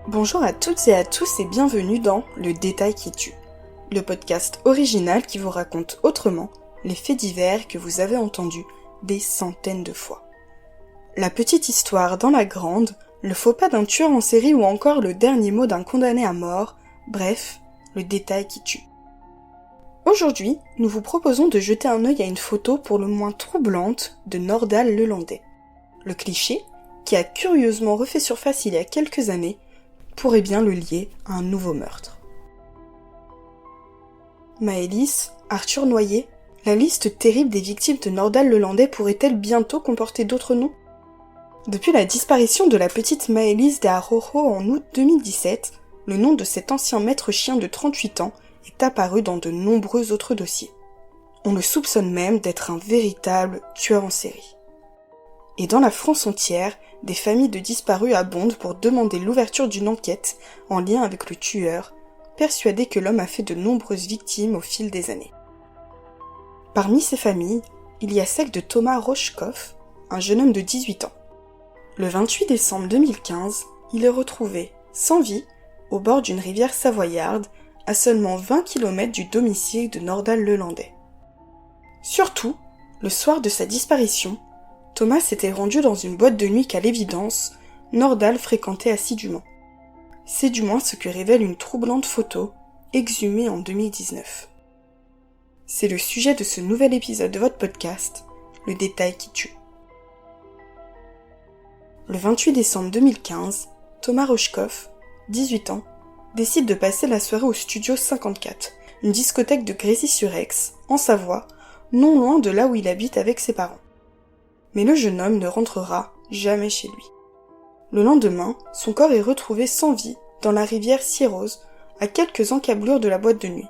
Bonjour à toutes et à tous et bienvenue dans Le Détail qui tue, le podcast original qui vous raconte autrement les faits divers que vous avez entendus des centaines de fois. La petite histoire dans la grande, le faux pas d'un tueur en série ou encore le dernier mot d'un condamné à mort, bref, le détail qui tue. Aujourd'hui, nous vous proposons de jeter un œil à une photo pour le moins troublante de Nordal Lelandais. Le cliché, qui a curieusement refait surface il y a quelques années, pourrait bien le lier à un nouveau meurtre. Maëlys, Arthur Noyer, la liste terrible des victimes de Nordal Lelandais pourrait-elle bientôt comporter d'autres noms ? Depuis la disparition de la petite Maëlys de Arrojo en août 2017, le nom de cet ancien maître chien de 38 ans est apparu dans de nombreux autres dossiers. On le soupçonne même d'être un véritable tueur en série. Et dans la France entière, des familles de disparus abondent pour demander l'ouverture d'une enquête en lien avec le tueur, persuadé que l'homme a fait de nombreuses victimes au fil des années. Parmi ces familles, il y a celle de Thomas Rochkoff, un jeune homme de 18 ans. Le 28 décembre 2015, il est retrouvé, sans vie, au bord d'une rivière savoyarde, à seulement 20 km du domicile de Nordal Lelandais. Surtout, le soir de sa disparition, Thomas s'était rendu dans une boîte de nuit qu'à l'évidence, Nordal fréquentait assidûment. C'est du moins ce que révèle une troublante photo, exhumée en 2019. C'est le sujet de ce nouvel épisode de votre podcast, Le Détail qui tue. Le 28 décembre 2015, Thomas Rochkoff, 18 ans, décide de passer la soirée au Studio 54, une discothèque de Grésy-sur-Aix, en Savoie, non loin de là où il habite avec ses parents. Mais le jeune homme ne rentrera jamais chez lui. Le lendemain, son corps est retrouvé sans vie dans la rivière Sierrose, à quelques encablures de la boîte de nuit.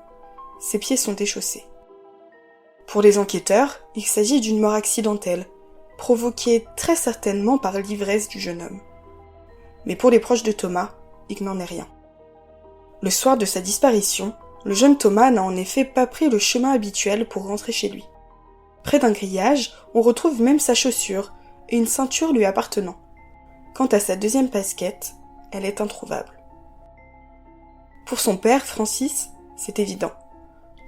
Ses pieds sont échaussés. Pour les enquêteurs, il s'agit d'une mort accidentelle, provoquée très certainement par l'ivresse du jeune homme. Mais pour les proches de Thomas, il n'en est rien. Le soir de sa disparition, le jeune Thomas n'a en effet pas pris le chemin habituel pour rentrer chez lui. Près d'un grillage, on retrouve même sa chaussure et une ceinture lui appartenant. Quant à sa deuxième casquette, elle est introuvable. Pour son père, Francis, c'est évident.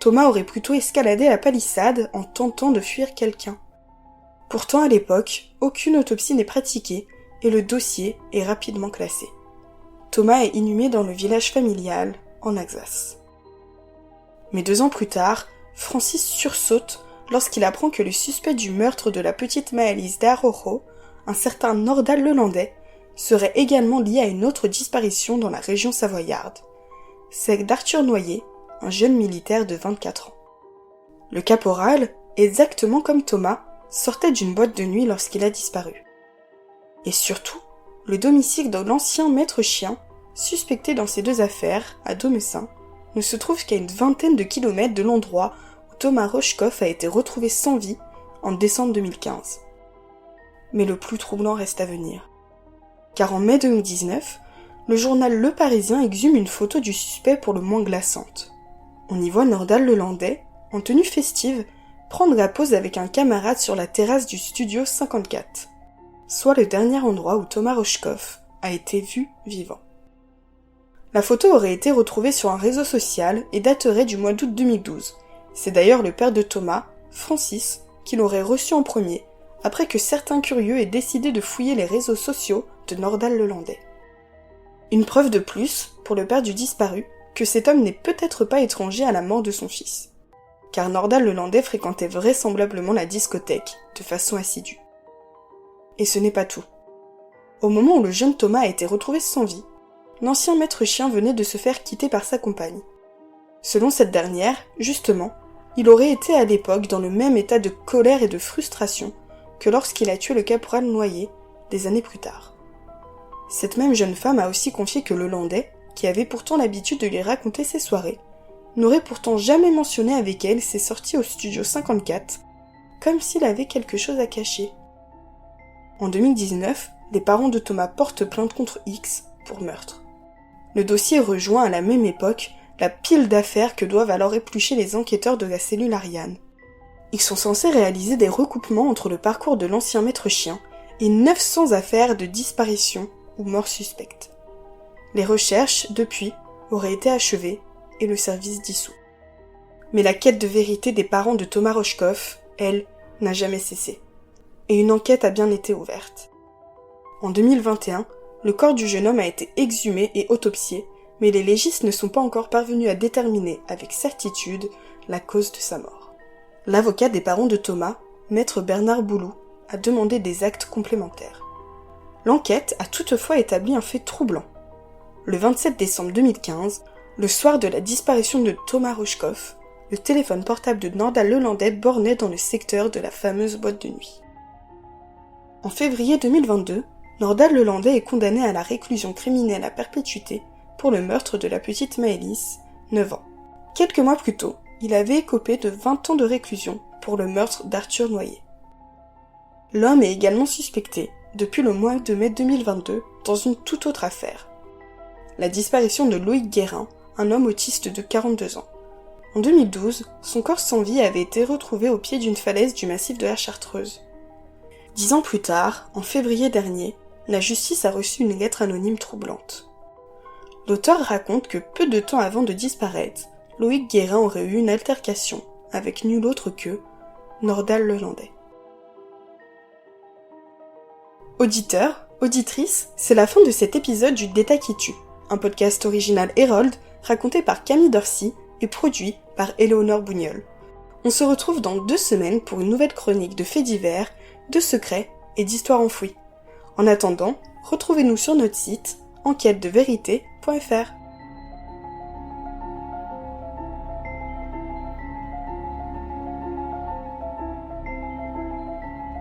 Thomas aurait plutôt escaladé la palissade en tentant de fuir quelqu'un. Pourtant, à l'époque, aucune autopsie n'est pratiquée et le dossier est rapidement classé. Thomas est inhumé dans le village familial, en Alsace. Mais 2 ans plus tard, Francis sursaute lorsqu'il apprend que le suspect du meurtre de la petite Maëlys d'Arrojo, un certain Nordal Lelandais, serait également lié à une autre disparition dans la région savoyarde, celle d'Arthur Noyer, un jeune militaire de 24 ans. Le caporal, exactement comme Thomas, sortait d'une boîte de nuit lorsqu'il a disparu. Et surtout, le domicile de l'ancien maître chien, suspecté dans ces 2 affaires, à Domessin, ne se trouve qu'à une vingtaine de kilomètres de l'endroit où Thomas Rochkoff a été retrouvé sans vie en décembre 2015. Mais le plus troublant reste à venir. Car en mai 2019, le journal Le Parisien exhume une photo du suspect pour le moins glaçante. On y voit Nordal Lelandais, en tenue festive, prendre la pose avec un camarade sur la terrasse du Studio 54, soit le dernier endroit où Thomas Rochkoff a été vu vivant. La photo aurait été retrouvée sur un réseau social et daterait du mois d'août 2012. C'est d'ailleurs le père de Thomas, Francis, qui l'aurait reçu en premier, après que certains curieux aient décidé de fouiller les réseaux sociaux de Nordal Lelandais. Une preuve de plus, pour le père du disparu, que cet homme n'est peut-être pas étranger à la mort de son fils. Car Nordal Lelandais fréquentait vraisemblablement la discothèque, de façon assidue. Et ce n'est pas tout. Au moment où le jeune Thomas a été retrouvé sans vie, l'ancien maître chien venait de se faire quitter par sa compagne. Selon cette dernière, justement, il aurait été à l'époque dans le même état de colère et de frustration que lorsqu'il a tué le caporal Noyer, des années plus tard. Cette même jeune femme a aussi confié que Lelandais, qui avait pourtant l'habitude de lui raconter ses soirées, n'aurait pourtant jamais mentionné avec elle ses sorties au Studio 54, comme s'il avait quelque chose à cacher. En 2019, les parents de Thomas portent plainte contre X pour meurtre. Le dossier rejoint à la même époque la pile d'affaires que doivent alors éplucher les enquêteurs de la cellule Ariane. Ils sont censés réaliser des recoupements entre le parcours de l'ancien maître chien et 900 affaires de disparition ou mort suspecte. Les recherches, depuis, auraient été achevées et le service dissous. Mais la quête de vérité des parents de Thomas Rochkoff, elle, n'a jamais cessé. Et une enquête a bien été ouverte. En 2021, le corps du jeune homme a été exhumé et autopsié, mais les légistes ne sont pas encore parvenus à déterminer avec certitude la cause de sa mort. L'avocat des parents de Thomas, maître Bernard Boulou, a demandé des actes complémentaires. L'enquête a toutefois établi un fait troublant. Le 27 décembre 2015, le soir de la disparition de Thomas Rochkoff, le téléphone portable de Nordal Lelandais bornait dans le secteur de la fameuse boîte de nuit. En février 2022, Nordal Lelandais est condamné à la réclusion criminelle à perpétuité pour le meurtre de la petite Maëlys, 9 ans. Quelques mois plus tôt, il avait écopé de 20 ans de réclusion pour le meurtre d'Arthur Noyer. L'homme est également suspecté, depuis le mois de mai 2022, dans une toute autre affaire. La disparition de Loïc Guérin, un homme autiste de 42 ans. En 2012, son corps sans vie avait été retrouvé au pied d'une falaise du massif de la Chartreuse. 10 ans plus tard, en février dernier, la justice a reçu une lettre anonyme troublante. L'auteur raconte que peu de temps avant de disparaître, Loïc Guérin aurait eu une altercation avec nul autre que Nordal Lelandais. Auditeurs, auditrices, c'est la fin de cet épisode du Détail qui tue, un podcast original Hérold raconté par Camille Dorcy et produit par Éléonore Bougnol. On se retrouve dans 2 semaines pour une nouvelle chronique de faits divers, de secrets et d'histoires enfouies. En attendant, retrouvez-nous sur notre site enquêtedevérité.fr.